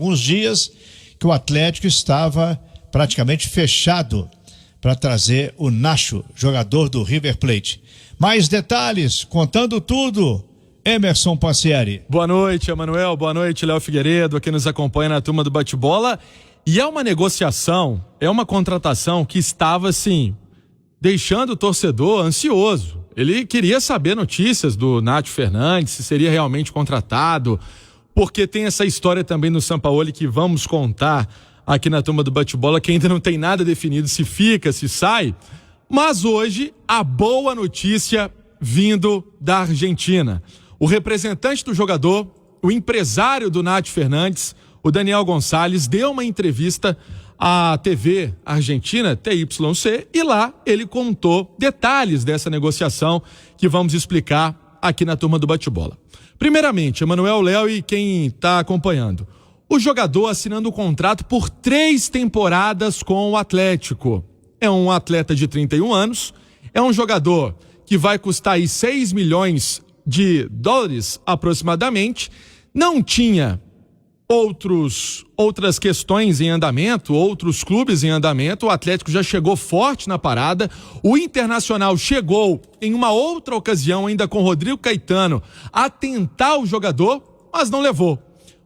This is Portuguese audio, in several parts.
alguns dias que o Atlético estava praticamente fechado para trazer o Nacho, jogador do River Plate. Mais detalhes, contando tudo, Emerson Pansieri. Boa noite, Emanuel. Boa noite, Léo Figueiredo, aqui nos acompanha na turma do Bate-Bola. E é uma negociação, é uma contratação que estava, assim, deixando o torcedor ansioso. Ele queria saber notícias do Nacho Fernandes, se seria realmente contratado, porque tem essa história também no Sampaoli que vamos contar aqui na turma do Bate-Bola, que ainda não tem nada definido se fica, se sai. Mas hoje, a boa notícia vindo da Argentina. O representante do jogador, o empresário do Nacho Fernandes, o Daniel Gonçalves, deu uma entrevista à TV argentina, TYC, e lá ele contou detalhes dessa negociação que vamos explicar aqui na turma do Bate-Bola. Primeiramente, Emanuel, Léo e quem está acompanhando. O jogador assinando um contrato por 3 temporadas com o Atlético. É um atleta de 31 anos, é um jogador que vai custar aí 6 milhões de dólares aproximadamente, não tinha outras questões em andamento, outros clubes em andamento, o Atlético já chegou forte na parada, o Internacional chegou em uma outra ocasião ainda com Rodrigo Caetano a tentar o jogador, mas não levou.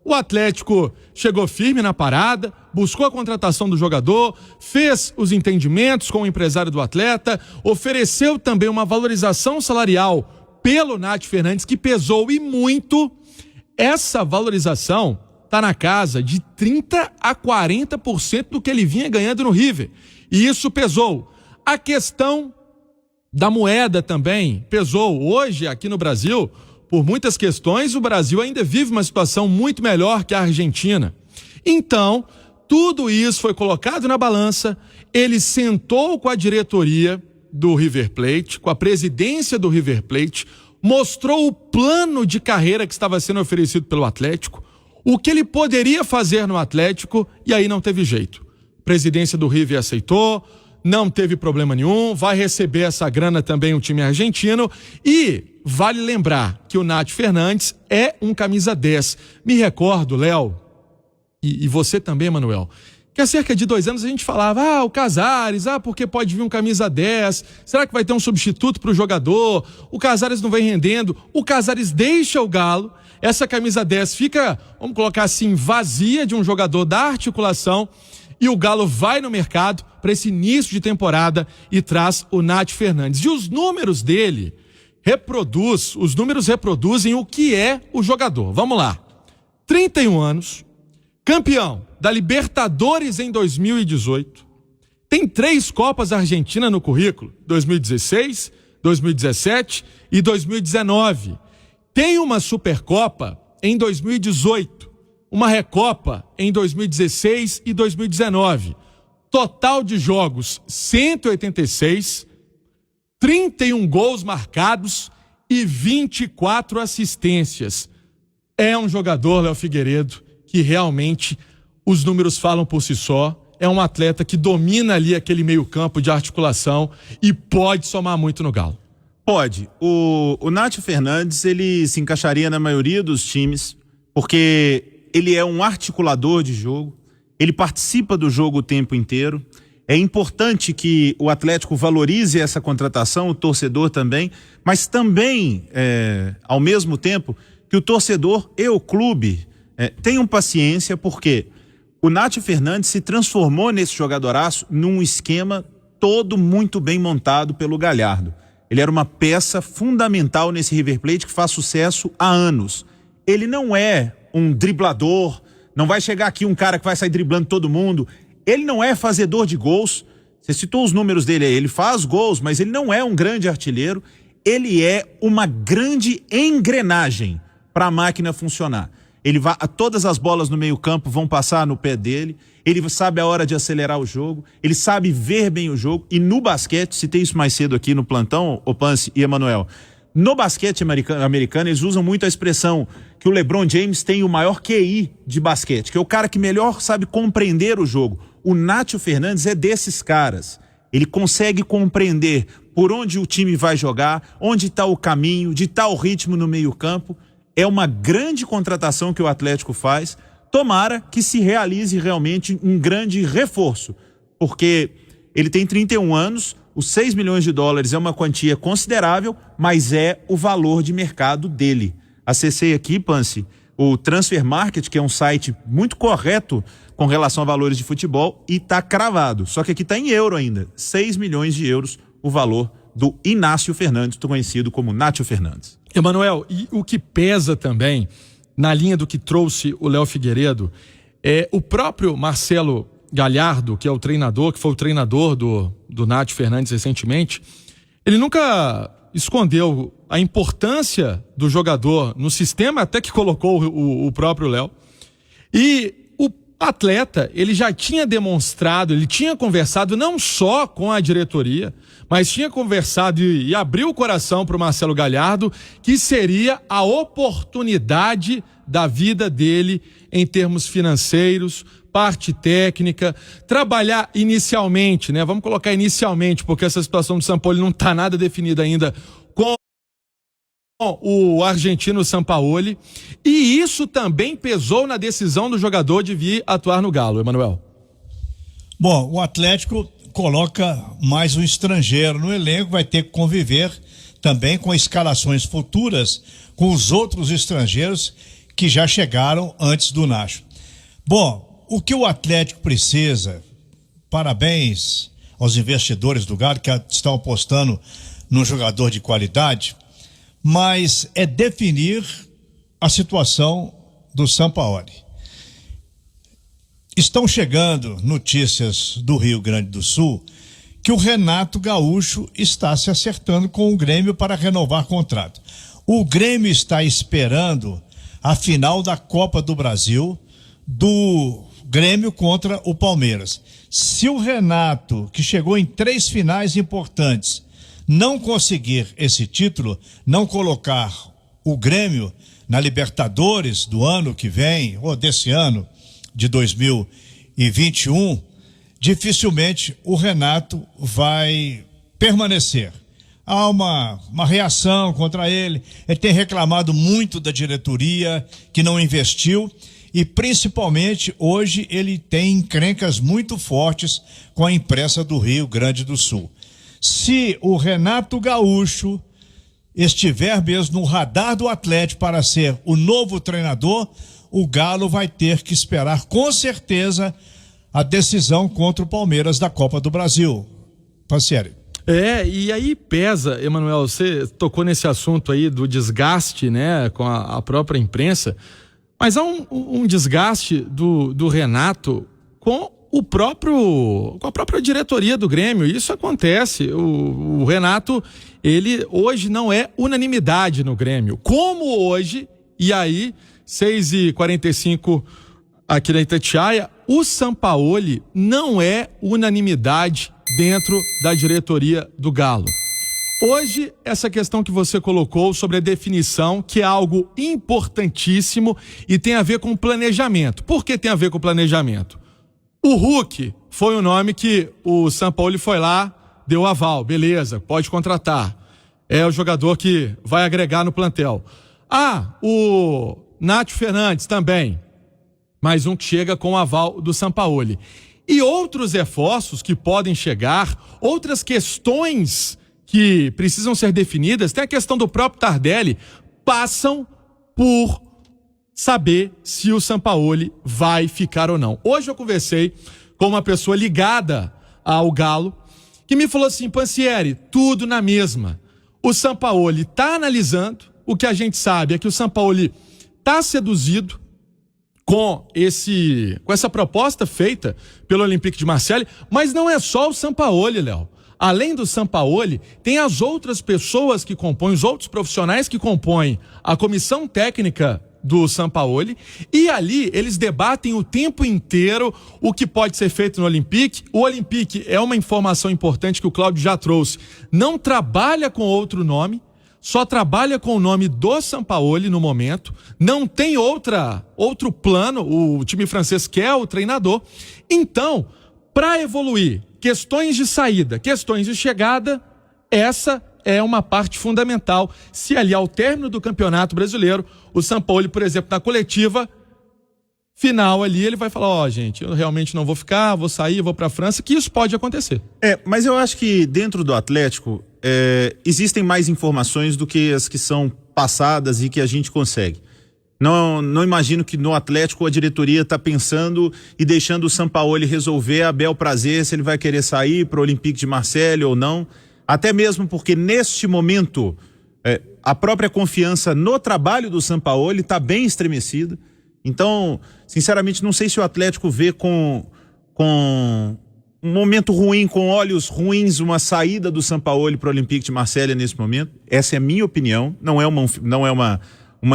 O Atlético chegou firme na parada, buscou a contratação do jogador, fez os entendimentos com o empresário do atleta, ofereceu também uma valorização salarial pelo Nacho Fernandes, que pesou e muito. Essa valorização está na casa de 30% a 40% do que ele vinha ganhando no River. E isso pesou. A questão da moeda também pesou. Hoje, aqui no Brasil, por muitas questões, o Brasil ainda vive uma situação muito melhor que a Argentina. Então, tudo isso foi colocado na balança, ele sentou com a diretoria do River Plate, com a presidência do River Plate, mostrou o plano de carreira que estava sendo oferecido pelo Atlético, o que ele poderia fazer no Atlético, e aí não teve jeito. A presidência do River aceitou, não teve problema nenhum, vai receber essa grana também o time argentino, e vale lembrar que o Nacho Fernandes é um camisa 10. Me recordo, Léo, e você também, Manuel, que há cerca de 2 anos a gente falava, o Casares, porque pode vir um camisa 10, será que vai ter um substituto para o jogador? O Casares não vem rendendo, o Casares deixa o Galo, essa camisa 10 fica, vamos colocar assim, vazia de um jogador da articulação, e o Galo vai no mercado para esse início de temporada e traz o Nacho Fernandes. E os números dele reproduzem o que é o jogador. Vamos lá. 31 anos, campeão da Libertadores em 2018, tem 3 Copas Argentina no currículo, 2016, 2017 e 2019. Tem uma Supercopa em 2018, uma Recopa em 2016 e 2019. Total de jogos 186, 31 gols marcados e 24 assistências. É um jogador, Léo Figueiredo, que realmente os números falam por si só. É um atleta que domina ali aquele meio-campo de articulação e pode somar muito no Galo. Pode. O Nacho Fernandes, ele se encaixaria na maioria dos times, porque ele é um articulador de jogo, ele participa do jogo o tempo inteiro. É importante que o Atlético valorize essa contratação, o torcedor também, mas também, ao mesmo tempo, que o torcedor e o clube tenham paciência, porque o Nacho Fernandes se transformou nesse jogadoraço num esquema todo muito bem montado pelo Galhardo. Ele era uma peça fundamental nesse River Plate que faz sucesso há anos. Ele não é um driblador, não vai chegar aqui um cara que vai sair driblando todo mundo. Ele não é fazedor de gols. Você citou os números dele aí. Ele faz gols, mas ele não é um grande artilheiro. Ele é uma grande engrenagem para a máquina funcionar. Todas as bolas no meio-campo vão passar no pé dele. Ele sabe a hora de acelerar o jogo. Ele sabe ver bem o jogo. E no basquete, citei isso mais cedo aqui no plantão, Opansi e Emanuel. No basquete americano, eles usam muito a expressão que o LeBron James tem o maior QI de basquete, que é o cara que melhor sabe compreender o jogo. O Nacho Fernandes é desses caras. Ele consegue compreender por onde o time vai jogar, onde está o caminho, de tal ritmo no meio-campo. É uma grande contratação que o Atlético faz. tomara que se realize realmente um grande reforço, porque ele tem 31 anos, os 6 milhões de dólares é uma quantia considerável, mas é o valor de mercado dele. Acessei aqui, Pansi, o Transfer Market, que é um site muito correto com relação a valores de futebol, e está cravado. Só que aqui está em euro ainda, 6 milhões de euros o valor do Inácio Fernandes, conhecido como Nátio Fernandes. Emanuel, e o que pesa também, na linha do que trouxe o Léo Figueiredo, é o próprio Marcelo Galhardo, que é o treinador, que foi o treinador do Nátio Fernandes recentemente, ele nunca escondeu a importância do jogador no sistema, até que colocou o próprio Léo. E o atleta, ele já tinha demonstrado, ele tinha conversado não só com a diretoria, mas tinha conversado e abriu o coração para o Marcelo Galhardo, que seria a oportunidade da vida dele em termos financeiros, parte técnica, trabalhar inicialmente, né? Vamos colocar inicialmente, porque essa situação do Sampaoli não está nada definida ainda, com o argentino Sampaoli, e isso também pesou na decisão do jogador de vir atuar no Galo, Emanuel. Bom, o Atlético coloca mais um estrangeiro no elenco, vai ter que conviver também com escalações futuras com os outros estrangeiros que já chegaram antes do Nacho. Bom, o que o Atlético precisa, parabéns aos investidores do Galo que estão apostando num jogador de qualidade, mas é definir a situação do Sampaoli. Estão chegando notícias do Rio Grande do Sul que o Renato Gaúcho está se acertando com o Grêmio para renovar contrato. O Grêmio está esperando a final da Copa do Brasil do Grêmio contra o Palmeiras. Se o Renato, que chegou em 3 finais importantes, não conseguir esse título, não colocar o Grêmio na Libertadores do ano que vem, ou desse ano, de 2021, dificilmente o Renato vai permanecer. Há uma reação contra ele, ele tem reclamado muito da diretoria que não investiu e principalmente hoje ele tem encrencas muito fortes com a imprensa do Rio Grande do Sul. Se o Renato Gaúcho estiver mesmo no radar do Atlético para ser o novo treinador, o Galo vai ter que esperar com certeza a decisão contra o Palmeiras da Copa do Brasil. Pansieri. E aí pesa, Emanuel, você tocou nesse assunto aí do desgaste, né, com a própria imprensa, mas há um desgaste do Renato com a própria diretoria do Grêmio. Isso acontece. O Renato, ele hoje não é unanimidade no Grêmio. Como hoje, e aí 6h45 aqui na Itatiaia, o Sampaoli não é unanimidade dentro da diretoria do Galo. Hoje, essa questão que você colocou sobre a definição, que é algo importantíssimo e tem a ver com planejamento. Por que tem a ver com planejamento? O Hulk foi o nome que o Sampaoli foi lá, deu aval, beleza, pode contratar. É o jogador que vai agregar no plantel. O Nátio Fernandes também, mais um que chega com o aval do Sampaoli. E outros reforços que podem chegar, outras questões que precisam ser definidas, tem a questão do próprio Tardelli, passam por saber se o Sampaoli vai ficar ou não. Hoje eu conversei com uma pessoa ligada ao Galo, que me falou assim: Pansieri, tudo na mesma. O Sampaoli está analisando, o que a gente sabe é que o Sampaoli está seduzido com essa proposta feita pelo Olympique de Marseille, mas não é só o Sampaoli, Léo. Além do Sampaoli, tem as outras pessoas que compõem, os outros profissionais que compõem a comissão técnica do Sampaoli, e ali eles debatem o tempo inteiro o que pode ser feito no Olympique. O Olympique, é uma informação importante que o Cláudio já trouxe, não trabalha com outro nome, só trabalha com o nome do Sampaoli no momento, não tem outro plano, o time francês quer o treinador. Então, para evoluir, questões de saída, questões de chegada, essa é uma parte fundamental. Se ali ao término do Campeonato Brasileiro, o Sampaoli, por exemplo, na coletiva, final ali ele vai falar, gente, eu realmente não vou ficar, vou sair, vou pra França, que isso pode acontecer. Mas eu acho que dentro do Atlético existem mais informações do que as que são passadas e que a gente consegue. Não imagino que no Atlético a diretoria está pensando e deixando o Sampaoli resolver a bel prazer se ele vai querer sair para o Olympique de Marseille ou não. Até mesmo porque neste momento a própria confiança no trabalho do Sampaoli está bem estremecida. Então, sinceramente, não sei se o Atlético vê com um momento ruim, com olhos ruins, uma saída do Sampaoli para o Olympique de Marseille nesse momento. Essa é a minha opinião, não é uma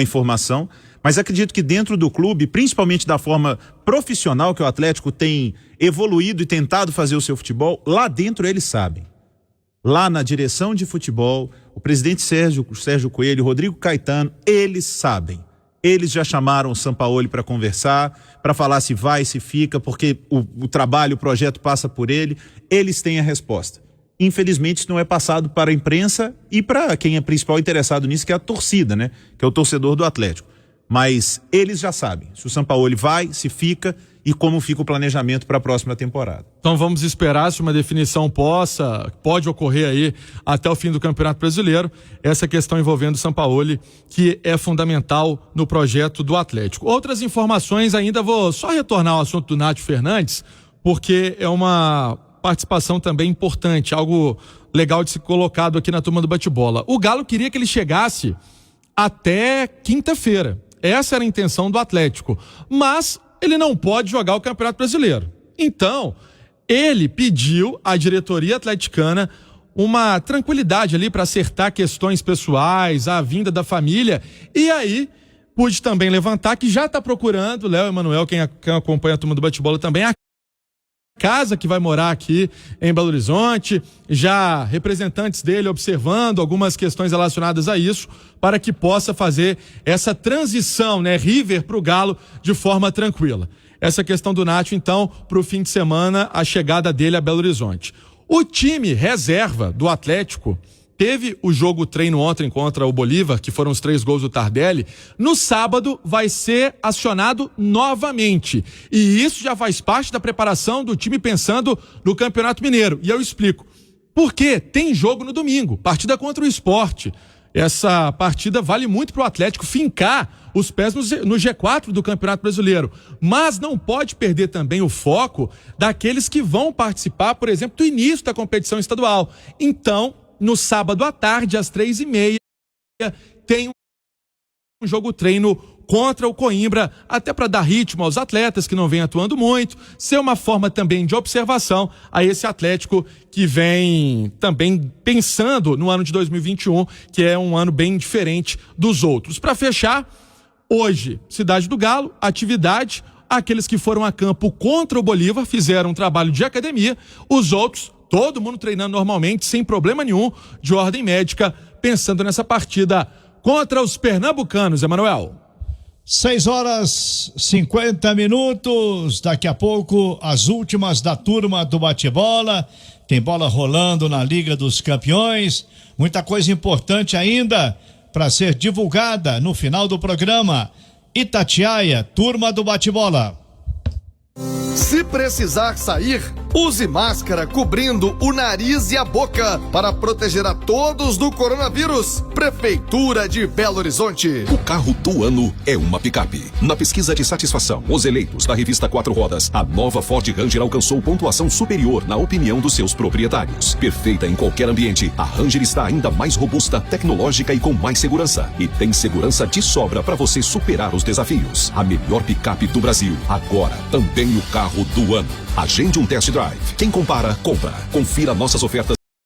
informação. Mas acredito que dentro do clube, principalmente da forma profissional que o Atlético tem evoluído e tentado fazer o seu futebol, lá dentro eles sabem. Lá na direção de futebol, o presidente Sérgio Coelho, o Rodrigo Caetano, eles sabem. Eles já chamaram o Sampaoli para conversar, para falar se vai, se fica, porque o trabalho, o projeto passa por ele. Eles têm a resposta. Infelizmente, isso não é passado para a imprensa e para quem é principal interessado nisso, que é a torcida, né? Que é o torcedor do Atlético. Mas eles já sabem se o Sampaoli vai, se fica e como fica o planejamento para a próxima temporada. Então vamos esperar se uma definição pode ocorrer aí até o fim do Campeonato Brasileiro, essa questão envolvendo o Sampaoli, que é fundamental no projeto do Atlético. Outras informações ainda, vou só retornar ao assunto do Nátio Fernandes, porque é uma participação também importante, algo legal de ser colocado aqui na turma do bate-bola. O Galo queria que ele chegasse até quinta-feira. Essa era a intenção do Atlético, mas ele não pode jogar o Campeonato Brasileiro. Então, ele pediu à diretoria atleticana uma tranquilidade ali para acertar questões pessoais, a vinda da família, e aí pude também levantar que já está procurando, Léo Emanuel, quem acompanha a turma do bate-bola também, a casa que vai morar aqui em Belo Horizonte, já representantes dele observando algumas questões relacionadas a isso, para que possa fazer essa transição, né, River para o Galo de forma tranquila. Essa questão do Nátio, então, para o fim de semana, a chegada dele a Belo Horizonte. O time reserva do Atlético teve o jogo treino ontem contra o Bolívar, que foram os 3 gols do Tardelli. No sábado vai ser acionado novamente. E isso já faz parte da preparação do time pensando no Campeonato Mineiro. E eu explico. Por quê? Tem jogo no domingo, partida contra o Sport. Essa partida vale muito para o Atlético fincar os pés no G4 do Campeonato Brasileiro. Mas não pode perder também o foco daqueles que vão participar, por exemplo, do início da competição estadual. Então, no sábado à tarde, às 3h30, tem um jogo treino contra o Coimbra, até para dar ritmo aos atletas que não vêm atuando muito, ser uma forma também de observação a esse Atlético que vem também pensando no ano de 2021, que é um ano bem diferente dos outros. Para fechar, hoje, Cidade do Galo, atividade, aqueles que foram a campo contra o Bolívar fizeram um trabalho de academia, os outros, todo mundo treinando normalmente, sem problema nenhum, de ordem médica, pensando nessa partida contra os pernambucanos, Emanuel. 6h50, daqui a pouco as últimas da turma do bate-bola, tem bola rolando na Liga dos Campeões, muita coisa importante ainda para ser divulgada no final do programa. Itatiaia, turma do bate-bola. Se precisar sair, use máscara cobrindo o nariz e a boca para proteger a todos do coronavírus. Prefeitura de Belo Horizonte. O carro do ano é uma picape. Na pesquisa de satisfação, os eleitos da revista 4 Rodas, a nova Ford Ranger alcançou pontuação superior na opinião dos seus proprietários. Perfeita em qualquer ambiente, a Ranger está ainda mais robusta, tecnológica e com mais segurança. E tem segurança de sobra para você superar os desafios. A melhor picape do Brasil, agora também o carro do ano. Agende um test drive. Quem compara, compra. Confira nossas ofertas